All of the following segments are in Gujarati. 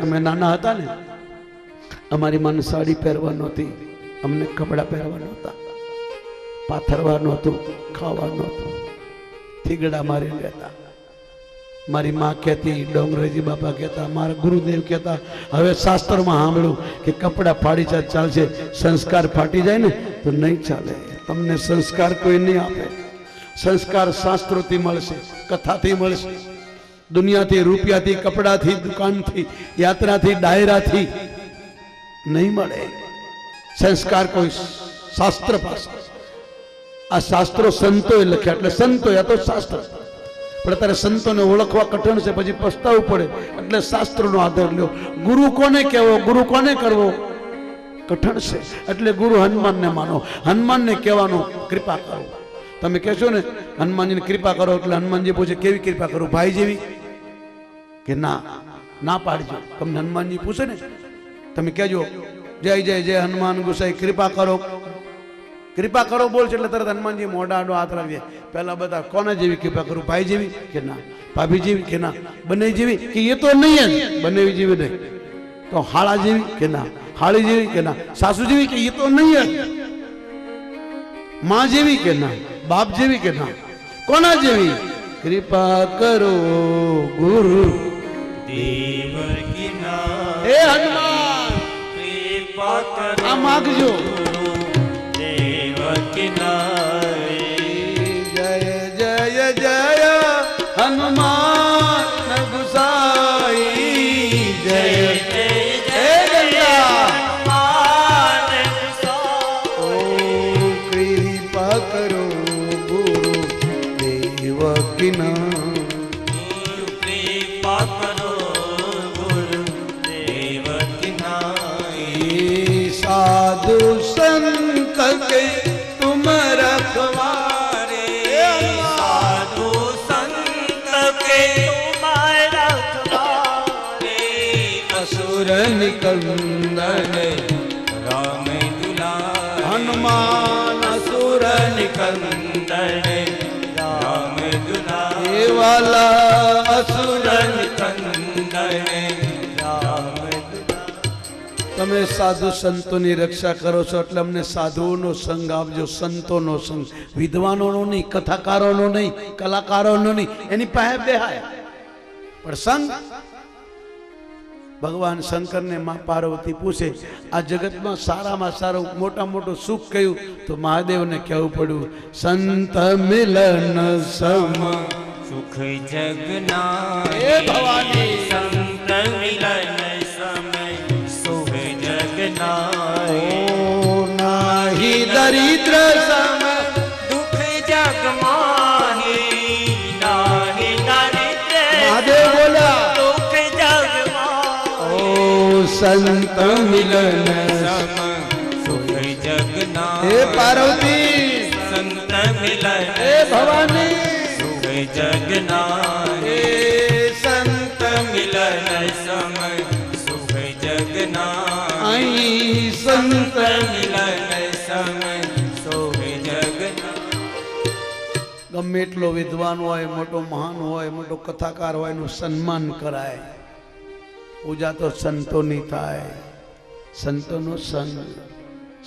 અમે નાના હતા ને, અમારી માને સાડી પહેરવા નહોતી, અમને કપડા પહેરવા નહોતા, પાથરવા નહોતું, ખાવા નહોતું, થીગડા મારી લેતા. મારી માં કહેતી, ડોંગરેજી બાપા કહેતા, મારા ગુરુદેવ કહેતા, હવે શાસ્ત્રમાં સાંભળ્યું કે કપડા ફાડી ચાલશે, સંસ્કાર ફાટી જાય ને તો નહીં ચાલે. તમને સંસ્કાર કોઈ નહીં આપે. સંસ્કાર શાસ્ત્રોથી મળશે, કથાથી મળશે, દુનિયાથી, રૂપિયાથી, કપડાથી, દુકાનથી, યાત્રાથી, ડાયરાથી નહીં મળે. સંસ્કાર કોઈ શાસ્ત્ર પાસે. આ શાસ્ત્રો સંતોએ લખ્યા, એટલે સંતો યા તો શાસ્ત્ર. પણ અત્યારે સંતોને ઓળખવા કઠણ છે, પછી પસ્તાવું પડે, એટલે શાસ્ત્રનો આધાર લ્યો. ગુરુ કોને કહેવો, ગુરુ કોને કરવો, કઠણ છે. એટલે ગુરુ હનુમાનને માનો. હનુમાનને કહેવાનું કૃપા કરો. તમે કહેશો ને હનુમાનજીને કૃપા કરો, એટલે હનુમાનજી પૂછે કેવી કૃપા કરું, ભાઈ જેવી કે ના? ના પાડજો. તમને હનુમાનજી પૂછે ને, તમે કહેજો જય જય જય હનુમાન ગુસાઈ કૃપા કરો. કૃપા કરો બોલશે એટલે તરત હનુમાનજી મોઢા આડો હાથ રાખીએ. પહેલા બધા કોના જેવી કૃપા કરું, ભાઈ જેવી કે ના, ભાભી જેવી કે ના, બંને જેવી કે એ તો નહીં જ, બંને જેવી નહીં તો હાળા જેવી કે ના, હાળી જેવી કે ના, સાસુ જેવી કે એ તો નહીં જ, માં જેવી કે ના, બાપ જેવી કે ના, કોના જેવી? કૃપા કરો ગુરુ દેવકીના. હે હનુમાન કૃપા કરો, આ માગજો. જય જય જય હનુમાન ગુસાઈ, જય જય જય હનુમાન ગુસાઈ. ઓ કૃપા કરો ગુરુ દેવકીના, કૃપા કરો ગુરુ દેવકીના. સાધુ સંત કે तुम रखवारे, साधु संत के तुम रखवारे. असुर निकंदन राम दुलारे, हनुमान असुर निकंदन राम दुलारे. वाला असुर निकंदन राम. તમે સાધુ સંતોની રક્ષા કરો છો એટલે અમને સાધુઓનો સંગ આપજો, સંતોનો સંગ, વિદ્વાનોનો નહીં, કથાકારોનો નહીં, કલાકારોનો નહીં, એની પાસે બેહાય. પણ સંગ ભગવાન શંકરને માં પાર્વતી પૂછે આ જગતમાં સારામાં સારું મોટા મોટું સુખ કયું? તો મહાદેવને કહેવું પડ્યું સંત મિલન સમ સુખ જગના. હે ભવાની સંત મિલન નાહી દરિદ્ર સમ દુઃખ જગ માહી, નાહી દરિદ્ર મહાદેવ બોલ્યા દુઃખ જગ માહી. ઓ સંત મિલન સમ સુખ જગના. હે પાર્વતી સંત મિલન, હે ભવાની સુખ જગના. હે સંત મિલન સમ સુખ જગના. સંત મિલન સમ સોહે જગના. ગમે એટલો વિદ્વાન હોય, મોટો મહાન હોય, મોટો કથાકાર હોય, એનું સન્માન કરાય. પૂજા તો સંતોની થાય, સંતોનો સંગ.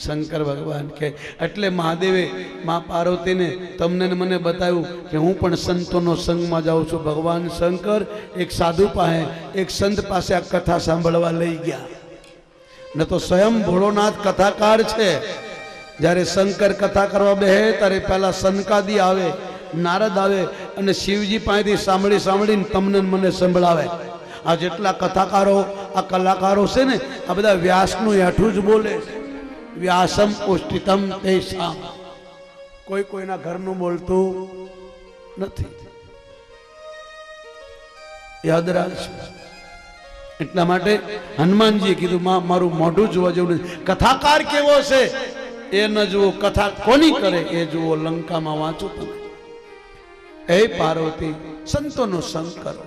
શંકર ભગવાન કે એટલે મહાદેવે મા પાર્વતીને તમને મને બતાવ્યું કે હું પણ સંતોનો સંગમાં જાઉં છું. ભગવાન શંકર એક સાધુ પાસે, એક સંત પાસે આ કથા સાંભળવા લઈ ગયા. ન તો સ્વયં ભોળોનાથ કથાકાર છે. જ્યારે શંકર કથા કરવા બેહે ત્યારે પહેલા સનકાદી આવે, નારદ આવે અને શિવજી પાસેથી સાંભળી સાંભળીને તમને મને સંભળાવે. આ જેટલા કથાકારો, આ કલાકારો છે ને, આ બધા વ્યાસનું હેઠું જ બોલે. વ્યાસમ ઉષ્ટિતમ તેષામ. કોઈ કોઈના ઘરનું બોલતું નથી. યાદ રાખજો. એટલા માટે હનુમાનજીએ કીધું માં મારું મોઢું જોવા જેવું નથી. કથાકાર કેવો છે એ ન જુઓ, કથા કોની કરે એ જુઓ. લંકામાં વાંચો તમે. હે પાર્વતી સંતોનો સંગ કરો.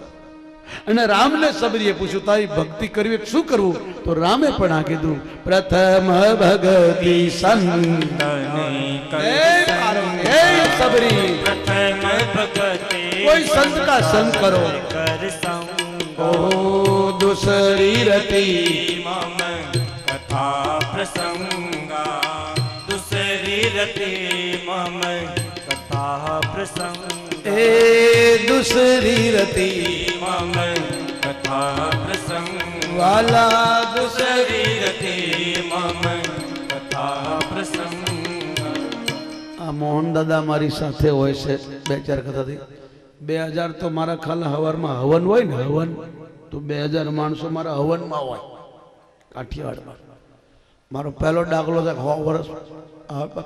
અને રામને સબરીએ પૂછ્યું તારી ભક્તિ કરવી શું કરવું? તો રામે પણ આ કીધું પ્રથમ ભક્તિ સંત. હે સબરી પ્રથમ ભક્તિ કોઈ સંત કા સંગ કરો. ઓ दूसरी रति मम कथा प्रसंगा दूसरी रति मम कथा प्रसंगा ए दूसरी रति मम कथा प्रसंग वाला दूसरी रति मम कथा प्रसंग आ मोहन दादा मारी साथे होय छे 2000 कथाथी 2000 तो मारा खाला हवारमा हवन होय ने हवन तो 2000 माणसो मारा हवनमा होय काठियावाड़मां मारो पहलो दाखलो था 100 वर्ष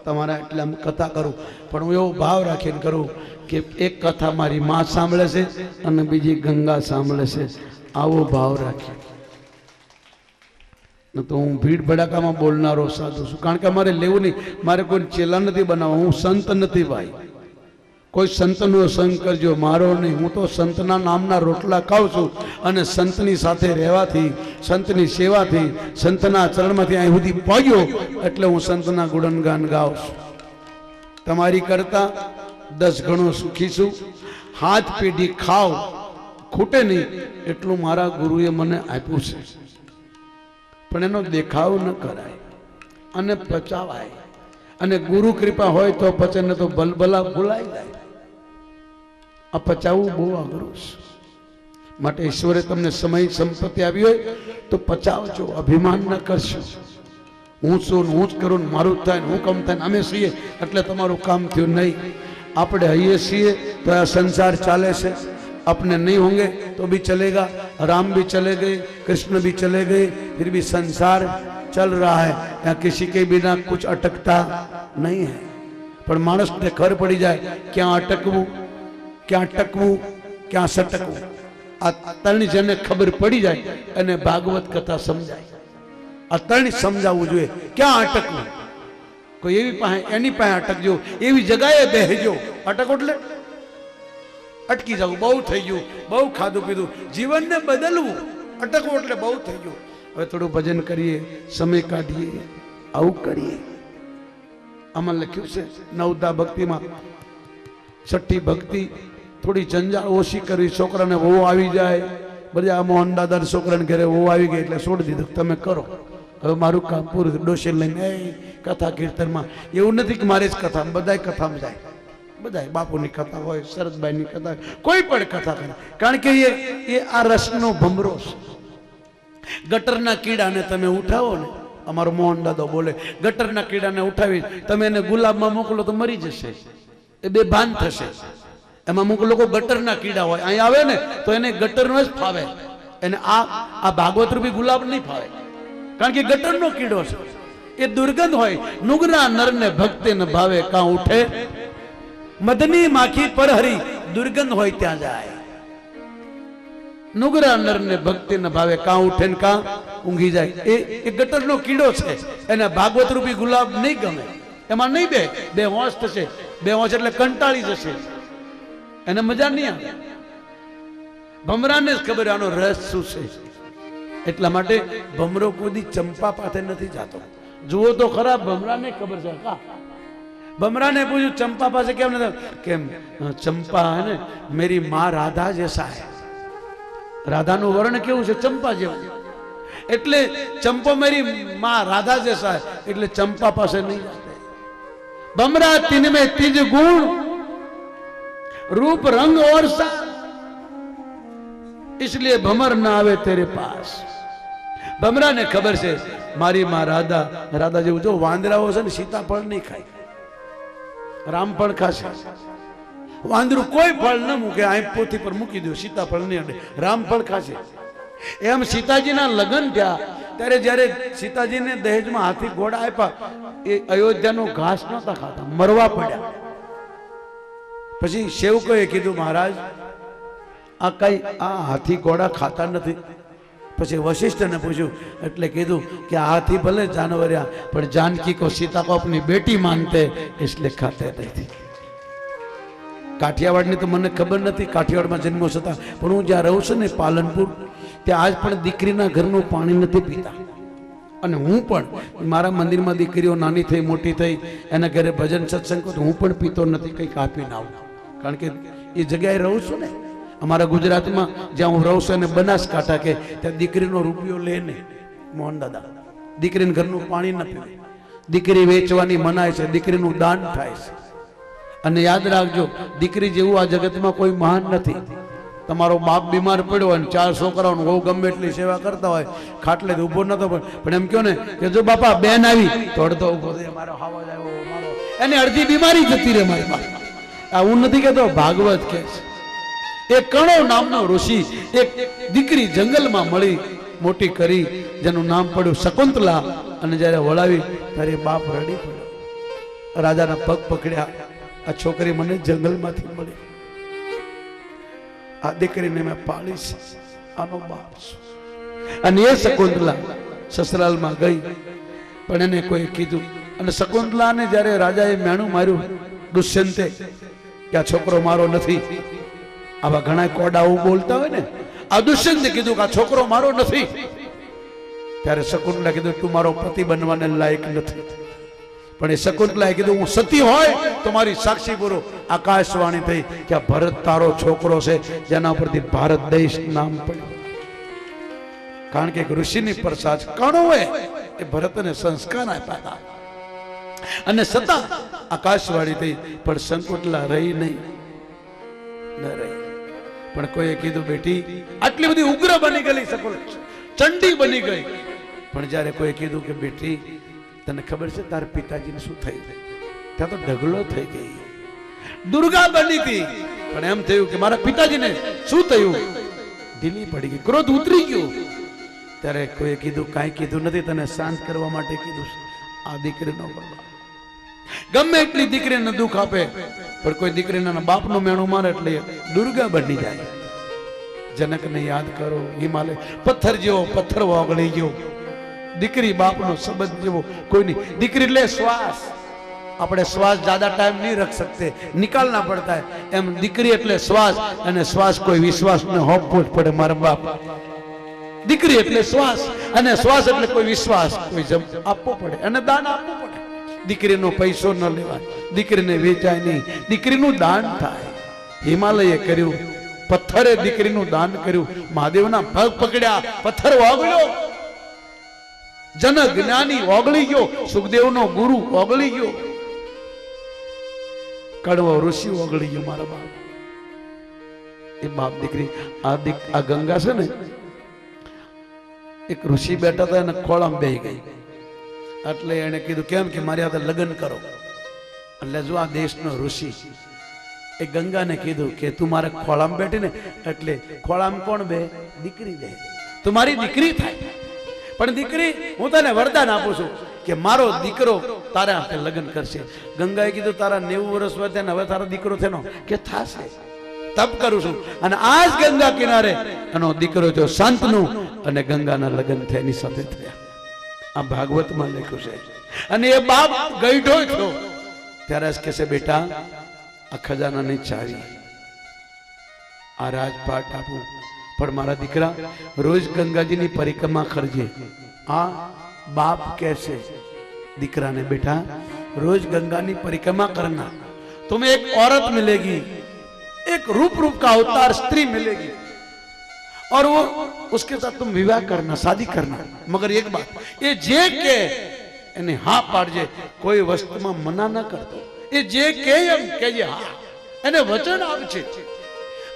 તમારા એટલે આમ કથા કરું પણ હું એવો ભાવ રાખીને કરું કે એક કથા મારી માં સાંભળે છે અને બીજી ગંગા સાંભળે છે આવો ભાવ રાખી ન તો હું ભીડ ભડાકામાં બોલનારો સાધુ છું કારણ કે અમારે લેવું નહીં મારે કોઈ ચેલા નથી બનાવવા હું સંત નથી ભાઈ કોઈ સંતનો સંગ કરજો મારો નહીં હું તો સંતના નામના રોટલા ખાઉં છું અને સંતની સાથે રહેવાથી સંતની સેવાથી સંતના ચરણમાંથી અહીં સુધી પહોંચ્યો એટલે હું સંતના ગુણગાન ગાઉં છું તમારી કરતા 10 ગણો સુખી છું હાથ પેઢી ખાવ ખૂટે નહીં એટલું મારા ગુરુએ મને આપ્યું છે પણ એનો દેખાવ ન કરાય અને પચાવાય અને ગુરુ કૃપા હોય તો પચે ને તો બલબલા ભૂલાઈ જાય આ પચાવવું બહુ અઘરું છે માટે ઈશ્વરે તમને સમય સંપત્તિ આવી હોય તો પચાવજો અભિમાન ન કરશો હું છું હું જ કરું મારું જ થાય હું કમ થાય અમે છીએ એટલે તમારું કામ થયું નહીં આપણે હૈયે છીએ તો આ સંસાર ચાલે છે अपने नहीं होंगे तो भी चलेगा राम भी चले गए कृष्ण भी चले गए फिर भी संसार चल रहा है यहाँ किसी के बिना कुछ अटकता नहीं है पर मानस ने खबर पड़ी जाए क्या अटकवू क्या टकवू क्या सटकवू आ त्रण जने खबर पड़ी जाए अने भागवत कथा समझाय आ त्रण समझावू जोईए क्या अटकवू कोई एवी पाहे एनी पाहे अटकजो एवी जगहे बेहजो अटको એટલે अटकी जाऊ बहु थई गયું बहु खाधु पीधु जीवन ने बदलવું अटकવું એટલે बहु થઈ ગયું હવે થોડું ભજન કરીએ સમય કાઢીએ આવું કરીએ આમાં લખ્યું છે નવદા ભક્તિમાં છઠ્ઠી ભક્તિ થોડી જંજાળ ઓછી કરવી છોકરાને વહુ આવી જાય બધા મોહન દાદા છોકરાને ઘરે વહુ આવી ગઈ એટલે છોડી દીધું તમે કરો હવે મારું કામ પૂરું ડોશે લઈને કથા કીર્તનમાં એવું નથી કે મારે જ કથા બધાય કથામાં જાય બધાય બાપુની કથા હોય શરદભાઈની કથા કોઈ પણ કથા કરે કારણ કે એ આ રસનો ભમરો છે ગટરના કીડાને તમે ઉઠાવો ને અમારો મોહન દાદો બોલે ગટરના કીડાને ઉઠાવી તમે એને ગુલાબમાં મોકલો તો મરી જશે એ બેભાન થશે એમાં અમુક લોકો ગટરના કીડા હોય અહીં આવે ને તો એને ગટરનો જ ફાવે એને આ ભાગવત રૂપી ગુલાબ નહીં ફાવે કારણ કે ગટરનો કીડો છે એ દુર્ગંધ હોય નુગરા નરને ભક્તિ ન ભાવે કાં ઉઠે मदनी माखी पर हरी दुर्गंध होय त्या जाय नुगरा नर ने भक्ति न भावे का उठे न का ऊंघी जाय ए गटर नो कीड़ो छे एने भागवत रूपी गुलाब नहीं गमे एमा नहीं बे होश थशे बे होश એટલે કંટાળી જશે એને મજા નહીં આવે ભમરાને જ ખબર આનો રસ શું છે એટલા માટે ભમરો કોઈ ચંપા પાસે નથી જાતો જુઓ તો ખરા ભમરાને ખબર છે કા बमरा ने पूछा चंपा पास क्या केम चंपा है ने मेरी माँ राधा जैसा है राधा नु वर्ण केवुं छे चंपा जेवुं एटले चंपो मेरी माँ राधा जैसा है एटले चंपा पास नहीं जाते बमरा तीन में तीज गुण रूप रंग और सा इसलिए भमर ना आवे तेरे पास बमरा ने खबर से मारी माँ राधा राधा जेवुं जो वांदराओ छे ने सीताफळ नहीं खाय रामफल खाशे वांदरू कोई फल न मूके आ पोथी पर मूकी दो सीताफल नहीं अडे रामफल खाशे एम सीताजी ना लग्न थया त्यारे ज्यारे सीताजी ने दहेज में हाथी घोड़ा आप्या ए अयोध्या नो घास नता खाता मरवा पड्या पछी सेवकोए कीधुं महाराज आ कई आ हाथी घोड़ा खाता नथी પછી वशिष्ठ ने पूछू એટલે કીધું કે હાથી ભલે જાનવર્યા પણ जानकी को सीता को अपनी बेटी मानते इसलिए खाते नहीं કાઠિયાવાડની તો મને ખબર નથી કાઠિયાવાડમાં જન્મો છતાં પણ હું જ્યાં રહું છું ને પાલનપુર ત્યાં આજ પણ દીકરીના ઘરનું પાણી નથી પીતા અને હું પણ મારા મંદિરમાં દીકરીઓ નાની થઈ મોટી થઈ એના ઘરે ભજન સત્સંગ તો હું પણ પીતો નથી કંઈક આપીને આવું કારણ કે એ જગ્યાએ રહું છું ને અમારા ગુજરાતમાં જ્યાં હું રહું છું અને બનાસકાંઠા કે ત્યાં દીકરીનો રૂપિયો લે ને મોહન દાદા, દીકરીને ઘરનું પાણી ન પીવે, દીકરી વેચવાની મનાય છે, દીકરીનું દાન થાય છે. અને યાદ રાખજો, દીકરી જેવું આ જગતમાં કોઈ મહાન નથી. તમારો બાપ બીમાર પડ્યો હોય, 4 છોકરાઓનું બહુ ગમે એટલી સેવા કરતા હોય, ખાટલે ઊભો નતો પણ એમ કહો ને કે જો બાપા બેન આવી તો અડધો ઊભો થઈ, મારો હાવજ આવ્યો, મારો એની અડધી બીમારી જતી રહે મારી પાસે. આ હું નથી કહેતો, ભાગવત કહે છે. એક કણો નામનો ઋષિ એક દીકરી જંગલમાં મળી મોટી કરી, જેનું નામ પડ્યું શકુંતલા. અને જ્યારે વળાવી ત્યારે બાપ રડી પડ્યો, રાજાના પગ પકડ્યા, આ છોકરી મને જંગલમાંથી મળી, આ દીકરીને મેં પાળી છે, આનો બાપ છું. અને એ શકુંતલા સસરાલમાં ગઈ, પણ એને કોઈ કીધું. અને શકુંતલાને જ્યારે રાજાએ મેણું માર્યું દુષ્યંતે કે આ છોકરો મારો નથી, આવા ઘણા કોડા બોલતા હોય ને, આ દુષ્યંતે કીધું કે આ છોકરો મારો નથી, ત્યારે શકુંતલા કીધું તું મારો પતિ બનવાને લાયક નથી. પણ એ શકુંતલાએ કીધું હું સતી હોય તો મારી સાક્ષી પૂરો. આકાશવાણી થઈ કે આ ભરત તારો છોકરો છે, જેના પરથી ભારત દેશ નામ પડ્યું. કારણ કે એક ઋષિની પ્રસાદ કણોએ એ ભરતને સંસ્કાર આપ્યા હતા. અને છતાં આકાશવાણી થઈ, પણ શકુંતલા રહી નહીં, ન રહી. પણ કોઈએ કીધું બેટી આટલી બધી ઉગ્ર બની ગઈ, શકુંતલા ચંડી બની ગઈ. પણ જ્યારે કોઈ કીધું કે બેટી તને ખબર છે તાર પિતાજીને શું થયું, ત્યાં તો ઢગલો થઈ ગઈ. દુર્ગા બની હતી, પણ એમ થયું કે મારા પિતાજીને શું થયું, ઢીલી પડી ગઈ, ક્રોધ ઉતરી ગયો. ત્યારે કોઈ કીધું કાંઈ કીધું નથી, તને શાંત કરવા માટે કીધું, આ દીકરીનો બરબાદ. ગમે એટલી દીકરીને દુઃખ આપે, પણ કોઈ દીકરીના બાપનો મેણું મારે એટલે દુર્ગા બની જાય. જનકને યાદ કરો, હિમાલય પથ્થર જેવો પથ્થર ઓગળી ગયો. દીકરી બાપનો સંબંધ જેવો કોઈ નહીં. દીકરી એટલે શ્વાસ, આપણે શ્વાસ જ્યાદા ટાઈમ નહીં રખ सकते, નિકાલના પડતા है. એમ દીકરી એટલે શ્વાસ, અને શ્વાસ કોઈ વિશ્વાસ ને હોપવો જ પડે. મારા બાપ દીકરી એટલે શ્વાસ, અને શ્વાસ એટલે કોઈ વિશ્વાસ, કોઈ આપવો પડે અને દાન આપવું પડે. દીકરીનો પૈસો ન લેવાય, દીકરીને વેચાય નહીં, દીકરીનું દાન થાય. હિમાલયે કર્યું, પથ્થરે દીકરીનું દાન કર્યું. મહાદેવના પગ પકડ્યા, પથ્થર ઓગળ્યો. જન જ્ઞાની ઓગળી ગયો, સુખદેવનો ગુરુ ઓગળી ગયો, કડવો ઋષિ ઓગળી ગયો. મારા બાપ એ બાપ દીકરી આ ગંગા છે ને, એક ઋષિ બેઠા હતા અને ખોળામાં બેહી ગઈ. એટલે એને કીધું કેમ કે મારી સાથે લગ્ન કરો. એટલે જો આ દેશનો ઋષિ એ ગંગાને કીધું કે તું મારા ખોળામાં બેઠી ને, એટલે ખોળામાં કોણ બે, દીકરી બે, તું મારી દીકરી થાય. પણ દીકરી હું તને વરદાન આપું છું કે મારો દીકરો તારા હાથે લગ્ન કરશે. ગંગાએ કીધું તારા 90 વર્ષ વધે ને હવે તારો દીકરો થેનો કે થાશે, તપ કરું છું. અને આજ ગંગા કિનારે એનો દીકરો જો શાંતનુ અને ગંગાના લગ્ન થયા, એની સાથે થયા. આ ભાગવતમાં લખ્યું છે. અને એ બાપ ગઈઢો થયો ત્યારે જ કહેશે બેટા આ ખજાનાની ચાવી, આ રાજપાટ આપું, પણ મારા દીકરા રોજ ગંગાજીની પરિક્રમા કરજે. આ બાપ કહેશે દીકરા ने बेटा रोज गंगा की परिक्रमा करना, तुम्हें एक औरत मिलेगी, एक रूप रूप का अवतार स्त्री मिलेगी, और वो उसके साथ तुम विवाह करना, शादी करना. मगर एक बात, ये जे के एने हाँ पाड़जे, कोई वस्तु में मना न करतो. ये जे के एम कहेजे हाँ, एने वचन आपछे.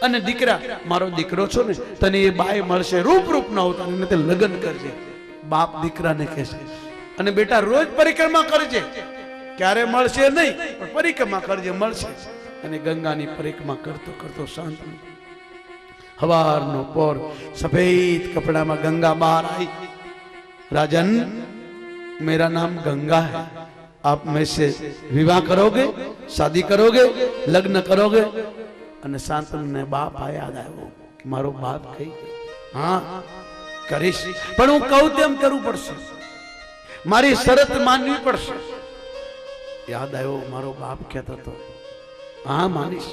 अने दीकरा मारो दीकरो छो ने, तने ये बाय मळशे रूप रूप ना अवतार, ने ते लग्न करजे. बाप दीकरा ने कहेशे અને બેટા રોજ પરિક્રમા કરજે, ક્યારે મળશે નહીં પણ પરિક્રમા કરજે, મળશે. અને ગંગાની પરિક્રમા કરતો કરતો શાંત હવારનો પોર સફેદ કપડામાં ગંગા બહાર આવી. राजन मेरा नाम गंगा है, आप में से विवाह करोगे, शादी करोगे, लग्न करोगे. અને શાંતનુને બાપ યાદ આવ્યો, મારો બાપ કહી હા કરીશ, પણ હું કહું તેમ કરવું પડશે, મારી શરત માનવી પડશે. યાદ આવ્યો મારો બાપ કહેતો હતો હા માનીશ.